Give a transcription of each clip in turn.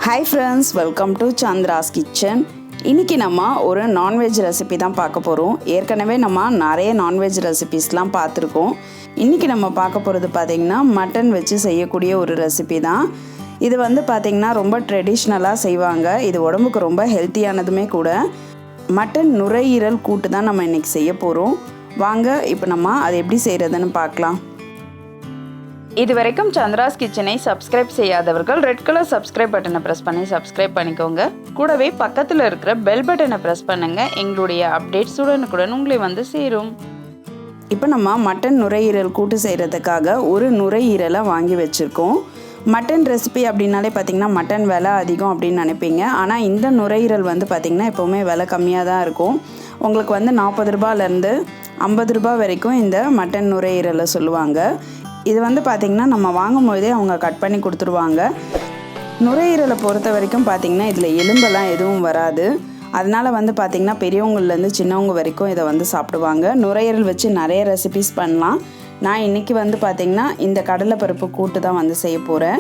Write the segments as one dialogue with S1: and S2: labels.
S1: Hi friends, welcome to chandra'skitchen. இன்னைக்கு நம்ம ஒரு நான்வெஜ் ரெசிபி தான் பார்க்க போறோம். ஏற்கனவே நம்ம நிறைய நான்வெஜ் ரெசிபீஸ்லாம் பார்த்துருக்கோம். இன்னைக்கு நம்ம பார்க்க போகிறது பார்த்தீங்கன்னா மட்டன் வச்சு செய்யக்கூடிய ஒரு ரெசிபி தான். இது வந்து பார்த்தீங்கன்னா ரொம்ப ட்ரெடிஷ்னலாக செய்வாங்க. இது உடம்புக்கு ரொம்ப ஹெல்த்தியானதுமே கூட. மட்டன் நுரையீரல் கூட்டு தான் நம்ம இன்னைக்கு செய்ய போகிறோம். வாங்க இப்போ நம்ம அதை எப்படி செய்கிறதுன்னு பார்க்கலாம். இது வரைக்கும் சந்திராஸ் கிச்சனை சப்ஸ்கிரைப் செய்யாதவர்கள் ரெட் கலர் சப்ஸ்கிரைப் பட்டனை ப்ரெஸ் பண்ணி சப்ஸ்கிரைப் பண்ணிக்கோங்க. கூடவே பக்கத்தில் இருக்கிற பெல் பட்டனை ப்ரெஸ் பண்ணுங்கள். எங்களுடைய அப்டேட்ஸ் உடனுக்குடன் உங்களை வந்து சேரும். இப்போ நம்ம மட்டன் நுரையீரல் கூட்டு செய்கிறதுக்காக ஒரு நுரையீரலை வாங்கி வச்சுருக்கோம். மட்டன் ரெசிபி அப்படின்னாலே பார்த்திங்கன்னா மட்டன் விலை அதிகம் அப்படின்னு நினைப்பீங்க. ஆனால் இந்த நுரையீரல் வந்து பார்த்திங்கன்னா எப்போவுமே விலை கம்மியாக தான் இருக்கும். உங்களுக்கு வந்து 40 ரூபாயிலேருந்து 50 ரூபாய் வரைக்கும் இந்த மட்டன் நுரையீரலை சொல்லுவாங்க. இது வந்து பார்த்திங்கன்னா நம்ம வாங்கும்போதே அவங்க கட் பண்ணி கொடுத்துருவாங்க. நுரையீரலை பொறுத்த வரைக்கும் பார்த்திங்கன்னா இதில் எலும்பெல்லாம் எதுவும் வராது. அதனால் வந்து பார்த்திங்கன்னா பெரியவங்கள்லேருந்து சின்னவங்க வரைக்கும் இதை வந்து சாப்பிடுவாங்க. நுரையீரல் வச்சு நிறைய ரெசிபிஸ் பண்ணலாம். நான் இன்றைக்கி வந்து பார்த்திங்கன்னா இந்த கடலைப்பருப்பு கூட்டு தான் வந்து செய்ய போகிறேன்.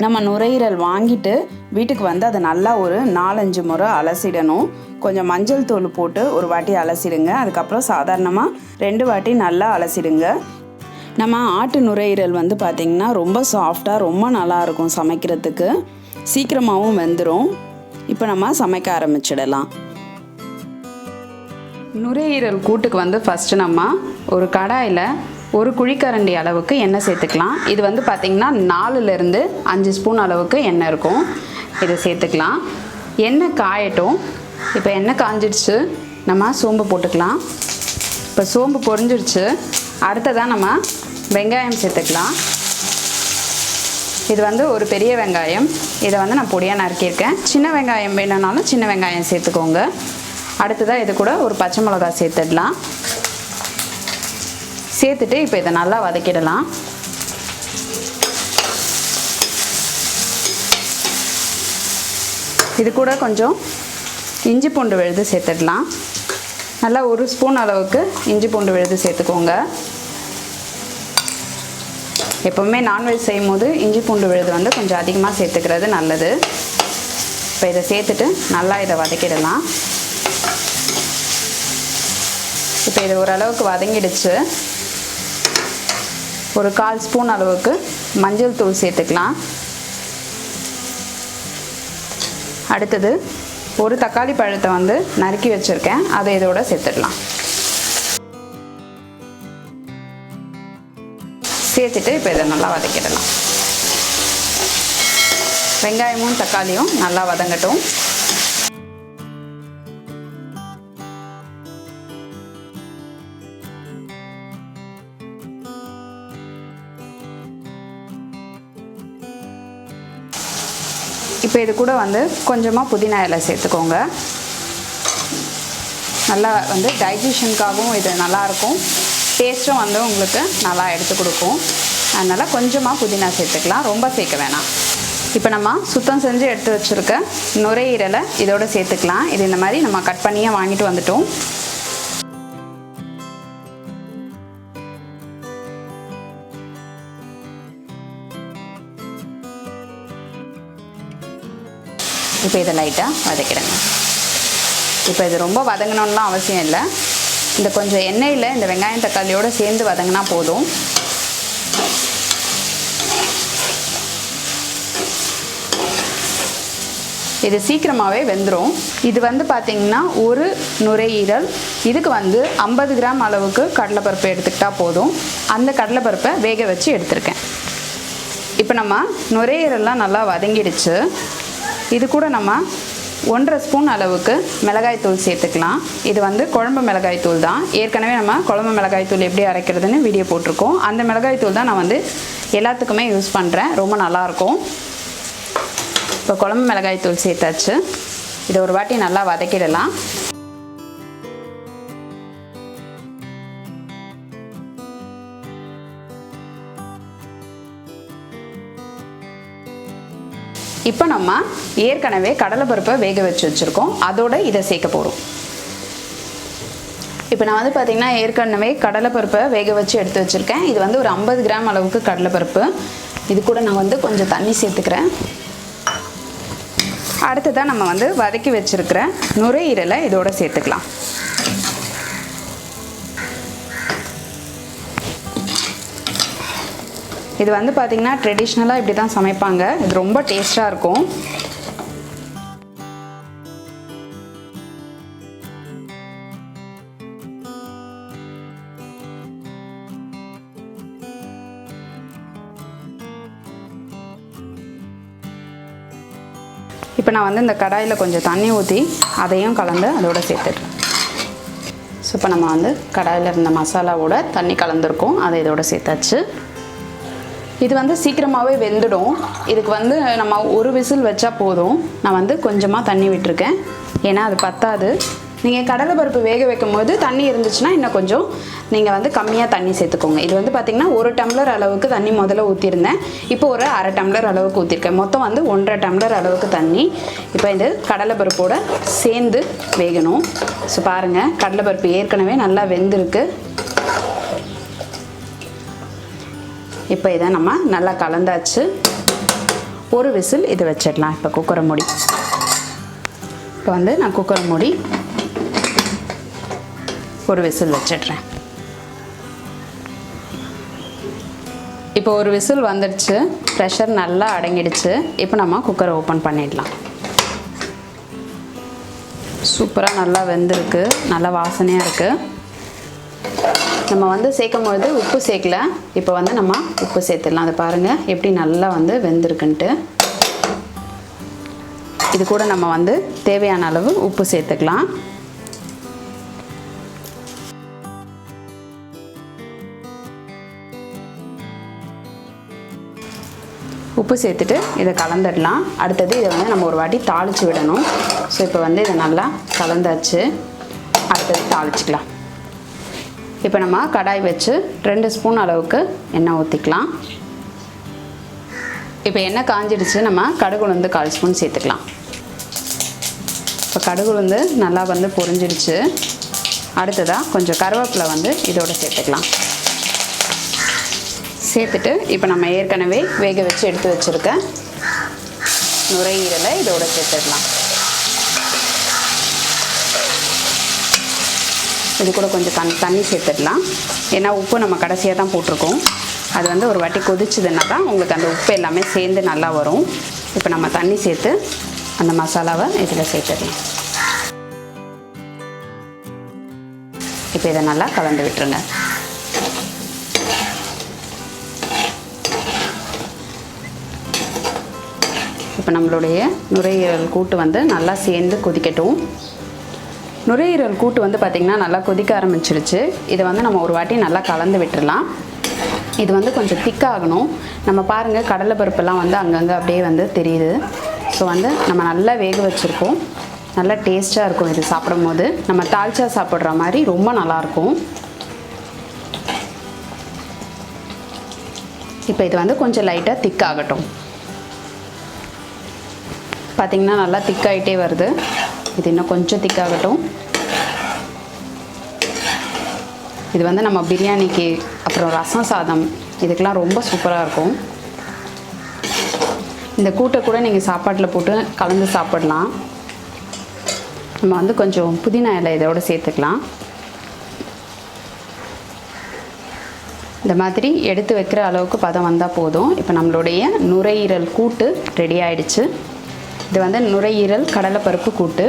S1: நம்ம நுரையீரல் வாங்கிட்டு வீட்டுக்கு வந்து அதை நல்லா ஒரு 4-5 முறை அலசிடணும். கொஞ்சம் மஞ்சள் தூள் போட்டு ஒரு வாட்டி அலசிடுங்க. அதுக்கப்புறம் சாதாரணமாக 2 வாட்டி நல்லா அலசிடுங்க. நம்ம ஆட்டு நுரையீரல் வந்து பார்த்திங்கன்னா ரொம்ப சாஃப்டாக ரொம்ப நல்லாயிருக்கும் சமைக்கிறதுக்கு. சீக்கிரமாகவும் வெந்துடும். இப்போ நம்ம சமைக்க ஆரம்பிச்சிடலாம். நுரையீரல் கூட்டுக்கு வந்து ஃபஸ்ட்டு நம்ம ஒரு கடாயில் ஒரு குழிக்கரண்டி அளவுக்கு எண்ணெய் சேர்த்துக்கலாம். இது வந்து பார்த்திங்கன்னா 4லேருந்து 5 ஸ்பூன் அளவுக்கு எண்ணெய் இருக்கும். இதை சேர்த்துக்கலாம். எண்ணெய் காயட்டும். இப்போ எண்ணெய் காஞ்சிடுச்சு. நம்ம சோம்பு போட்டுக்கலாம். இப்போ சோம்பு பொரிஞ்சிடுச்சு. அடுத்ததான் நம்ம வெங்காயம் சேர்த்துக்கலாம். இது வந்து ஒரு பெரிய வெங்காயம். இதை வந்து நான் பொடியாக நறுக்கியிருக்கேன். சின்ன வெங்காயம் வேணும்னாலும் சின்ன வெங்காயம் சேர்த்துக்கோங்க. அடுத்ததாக இது கூட ஒரு பச்சை மிளகாய் சேர்த்துடலாம். சேர்த்துட்டு இப்போ இதை நல்லா வதக்கிடலாம். இது கூட கொஞ்சம் இஞ்சி பூண்டு விழுது சேர்த்துடலாம். நல்லா 1 ஸ்பூன் அளவுக்கு இஞ்சி பூண்டு விழுது சேர்த்துக்கோங்க. எப்போவுமே நான்வெஜ் செய்யும் போது இஞ்சி பூண்டு விழுது வந்து கொஞ்சம் அதிகமாக சேர்த்துக்கிறது நல்லது. இப்போ இதை சேர்த்துட்டு நல்லா இதை வதக்கிடலாம். இப்போ இது ஓரளவுக்கு வதங்கிடுச்சு. ஒரு 1/4 ஸ்பூன் அளவுக்கு மஞ்சள் தூள் சேர்த்துக்கலாம். அடுத்தது ஒரு தக்காளி பழத்தை வந்து நறுக்கி வச்சுருக்கேன். அதை இதோட சேர்த்துடலாம். சேர்த்துட்டு இப்போ இதை நல்லா வதக்கிடலாம். வெங்காயமும் தக்காளியும் நல்லா வதங்கட்டும். இப்போ இது கூட வந்து கொஞ்சமாக புதினா இலை சேர்த்துக்கோங்க. நல்லா வந்து டைஜஷனுக்காகவும் இது நல்லாயிருக்கும். டேஸ்ட்டும் வந்து உங்களுக்கு நல்லா எடுத்து கொடுக்கும். அதனால் கொஞ்சமாக புதினா சேர்த்துக்கலாம். ரொம்ப சேர்க்க வேணாம். இப்போ நம்ம சுத்தம் செஞ்சு எடுத்து வச்சுருக்க நுரையீரலை இதோடு சேர்த்துக்கலாம். இது இந்த மாதிரி நம்ம கட் பண்ணியே வாங்கிட்டு வந்துட்டோம். இப்போ இதை லைட்டாக வதக்கிடுங்க. இப்போ இது ரொம்ப வதங்கணும்லாம் அவசியம் இல்லை. இந்த கொஞ்சம் எண்ணெயில் இந்த வெங்காயம் தக்காளியோடு சேர்ந்து வதங்கினா போதும். இது சீக்கிரமாகவே வெந்துடும். இது வந்து பார்த்திங்கன்னா ஒரு நுரையீரல். இதுக்கு வந்து 50 கிராம் அளவுக்கு கடலைப்பருப்பு எடுத்துக்கிட்டால் போதும். அந்த கடலைப்பருப்பை வேக வச்சு எடுத்துருக்கேன். இப்போ நம்ம நுரையீரல்லாம் நல்லா வதங்கிடுச்சு. இது கூட நம்ம 1/2 ஸ்பூன் அளவுக்கு மிளகாய்த்தூள் சேர்த்துக்கலாம். இது வந்து குழம்பு மிளகாய்த்தூள் தான். ஏற்கனவே நம்ம குழம்பு மிளகாய்த்தூள் எப்படி அரைக்கிறதுன்னு வீடியோ போட்டிருக்கோம். அந்த மிளகாய்த்தூள் தான் நான் வந்து எல்லாத்துக்குமே யூஸ் பண்ணுறேன். ரொம்ப நல்லாயிருக்கும். இப்போ குழம்பு மிளகாய்த்தூள் சேர்த்தாச்சு. இதை ஒரு வாட்டி நல்லா வதக்கிடலாம். இப்போ நம்ம ஏற்கனவே கடலைப்பருப்பை வேக வச்சு வச்சுருக்கோம். அதோடு இதை சேர்க்க போகிறோம். இப்போ நான் வந்து பார்த்திங்கன்னா ஏற்கனவே கடலைப்பருப்பை வேக வச்சு எடுத்து வச்சுருக்கேன். இது வந்து ஒரு 50 கிராம் அளவுக்கு கடலைப்பருப்பு. இது கூட நான் வந்து கொஞ்சம் தண்ணி சேர்த்துக்கிறேன். அடுத்ததாக நம்ம வந்து வதக்கி வச்சுருக்கிற நுரையீரலை இதோட சேர்த்துக்கலாம். இது வந்து பார்த்திங்கன்னா ட்ரெடிஷ்னலாக இப்படி தான் சமைப்பாங்க. இது ரொம்ப டேஸ்ட்டாக இருக்கும். இப்போ நான் வந்து இந்த கடாயில் கொஞ்சம் தண்ணி ஊற்றி அதையும் கலந்து அதோட சேர்த்துட்றேன். ஸோ இப்போ நம்ம வந்து கடாயில் இருந்த மசாலாவோட தண்ணி கலந்துருக்கோம், அதை இதோட சேர்த்தாச்சு. இது வந்து சீக்கிரமாகவே வெந்துடும். இதுக்கு வந்து நம்ம ஒரு விசில் வச்சா போதும். நான் வந்து கொஞ்சமாக தண்ணி விட்டுருக்கேன், ஏன்னா அது பத்தாது. நீங்கள் கடலைப்பருப்பு வேக வைக்கும் போது தண்ணி இருந்துச்சுன்னா இன்னும் கொஞ்சம் நீங்கள் வந்து கம்மியாக தண்ணி சேர்த்துக்கோங்க. இது வந்து பார்த்திங்கன்னா 1 டம்ளர் அளவுக்கு தண்ணி முதல்ல ஊற்றிருந்தேன், இப்போ ஒரு அரை டம்ளர் அளவுக்கு ஊற்றிருக்கேன். மொத்தம் வந்து 1.5 டம்ளர் அளவுக்கு தண்ணி இப்போ இது கடலைப்பருப்போடு சேர்ந்து வேகணும். ஸோ பாருங்கள், கடலைப்பருப்பு ஏற்கனவே நல்லா வெந்திருக்கு. இப்போ இதை நம்ம நல்லா கலந்தாச்சு. ஒரு விசில் இதை வச்சிடலாம். இப்போ குக்கரை மூடி, இப்போ வந்து நான் குக்கரை மூடி ஒரு விசில் வச்சிடுறேன். இப்போ ஒரு விசில் வந்துடுச்சு, ப்ரெஷர் நல்லா அடங்கிடுச்சு. இப்போ நம்ம குக்கரை ஓப்பன் பண்ணிடலாம். சூப்பராக நல்லா வெந்திருக்கு, நல்லா வாசனையாக இருக்குது. நம்ம வந்து சேர்க்கும்பொழுது உப்பு சேர்க்கல, இப்போ வந்து நம்ம உப்பு சேர்த்துடலாம். அதை பாருங்கள் எப்படி நல்லா வந்து வெந்திருக்குன்ட்டு. இது கூட நம்ம வந்து தேவையான அளவு உப்பு சேர்த்துக்கலாம். உப்பு சேர்த்துட்டு இதை கலந்துடலாம். அடுத்தது இதை வந்து நம்ம ஒரு வாட்டி தாளித்து விடணும். ஸோ இப்போ வந்து இதை நல்லா கலந்தாச்சு. அடுத்தது தாளிச்சிக்கலாம். இப்போ நம்ம கடாய் வச்சு 2 ஸ்பூன் அளவுக்கு எண்ணெய் ஊற்றிக்கலாம். இப்போ எண்ணெய் காஞ்சிடுச்சு, நம்ம கடுகு உளுந்து 1/4 ஸ்பூன் சேர்த்துக்கலாம். இப்போ கடுகு உளுந்து நல்லா வந்து பொரிஞ்சிடுச்சு. அடுத்ததாக கொஞ்சம் கருவேப்பிலை வந்து இதோடு சேர்த்துக்கலாம். சேர்த்துட்டு இப்போ நம்ம ஏற்கனவே வேக வச்சு எடுத்து வச்சுருக்க நுரையீரலை இதோடு சேர்த்துடலாம். இது கூட கொஞ்சம் தண்ணி சேர்த்துடலாம், ஏன்னா உப்பு நம்ம கடைசியாக தான் போட்டிருக்கோம். அது வந்து ஒரு வாட்டி கொதிச்சதுன்னா தான் உங்களுக்கு அந்த உப்பு எல்லாமே சேர்ந்து நல்லா வரும். இப்போ நம்ம தண்ணி சேர்த்து அந்த மசாலாவை இதில் சேர்த்துடலாம். இப்போ இதை நல்லா கலந்து விட்டுருங்க. இப்போ நம்மளுடைய நுரையீரல் கூட்டு வந்து நல்லா சேர்ந்து கொதிக்கட்டும். நுரையீரல் கூட்டு வந்து பார்த்திங்கன்னா நல்லா கொதிக்க ஆரம்பிச்சிருச்சு. இதை வந்து நம்ம ஒரு வாட்டி நல்லா கலந்து விட்டுடலாம். இது வந்து கொஞ்சம் திக்காகணும். நம்ம பாருங்கள், கடலைப்பருப்பெல்லாம் வந்து அங்கங்கே அப்படியே வந்து தெரியுது. ஸோ வந்து நம்ம நல்லா வேக வச்சுருக்கோம், நல்லா டேஸ்ட்டாக இருக்கும். இது சாப்பிடும் போது நம்ம தாளிச்சா சாப்பிட்ற மாதிரி ரொம்ப நல்லாயிருக்கும். இப்போ இது வந்து கொஞ்சம் லைட்டாக திக்காகட்டும். பார்த்திங்கன்னா நல்லா திக்காகிட்டே வருது. இது இன்னும் கொஞ்சம் திக்காகட்டும். இது வந்து நம்ம பிரியாணிக்கு, அப்புறம் ரசம் சாதம், இதுக்கெலாம் ரொம்ப சூப்பராக இருக்கும். இந்த கூட்டை கூட நீங்கள் சாப்பாட்டில் போட்டு கலந்து சாப்பிடலாம். நம்ம வந்து கொஞ்சம் புதினா இலை இதோடு சேர்த்துக்கலாம். இந்த மாதிரி எடுத்து வைக்கிற அளவுக்கு பதம் வந்தால் போதும். இப்போ நம்மளுடைய நுரையீரல் கூட்டு ரெடி ஆகிடுச்சு. இது வந்து நுரையீரல் கடலைப்பருப்பு கூட்டு.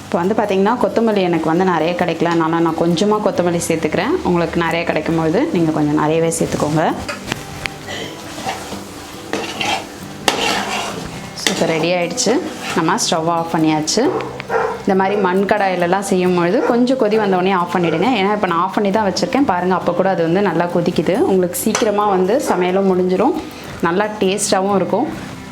S1: இப்போ வந்து பார்த்திங்கன்னா கொத்தமல்லி எனக்கு வந்து நிறைய கிடைக்கல, அதனால் நான் கொஞ்சமாக கொத்தமல்லி சேர்த்துக்கிறேன். உங்களுக்கு நிறைய கிடைக்கும்போது நீங்கள் கொஞ்சம் நிறையவே சேர்த்துக்கோங்க. ஸோ இப்போ ரெடி ஆகிடுச்சு. நம்ம ஸ்டவ் ஆஃப் பண்ணியாச்சு. இந்த மாதிரி மண் கடாயிலெலாம் செய்யும்பொழுது கொஞ்சம் கொதி வந்தோடனே ஆஃப் பண்ணிவிடுங்க. ஏன்னா இப்போ நான் ஆஃப் பண்ணி தான் வச்சுருக்கேன். பாருங்கள், அப்போ கூட அது வந்து நல்லா கொதிக்குது. உங்களுக்கு சீக்கிரமாக வந்து சமையலும் முடிஞ்சிடும், நல்லா டேஸ்ட்டாகவும் இருக்கும்.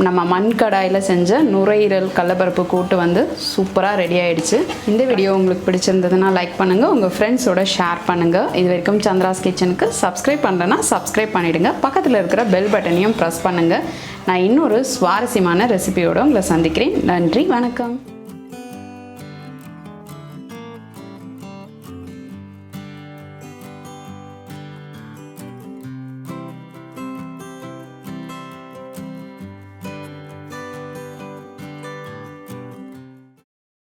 S1: நம்ம மண் கடாயில் செஞ்ச நுரையீரல் கடலைப்பருப்பு கூட்டு வந்து சூப்பராக ரெடி ஆகிடுச்சு. இந்த வீடியோ உங்களுக்கு பிடிச்சிருந்ததுன்னா லைக் பண்ணுங்கள், உங்கள் ஃப்ரெண்ட்ஸோட ஷேர் பண்ணுங்கள். இது வரைக்கும் சந்திராஸ் கிச்சனுக்கு சப்ஸ்கிரைப் பண்ணலன்னா சப்ஸ்கிரைப் பண்ணிவிடுங்க. பக்கத்தில் இருக்கிற பெல் பட்டனையும் ப்ரெஸ் பண்ணுங்கள். நான் இன்னொரு சுவாரஸ்யமான ரெசிபியோடு உங்களை சந்திக்கிறேன். நன்றி, வணக்கம்.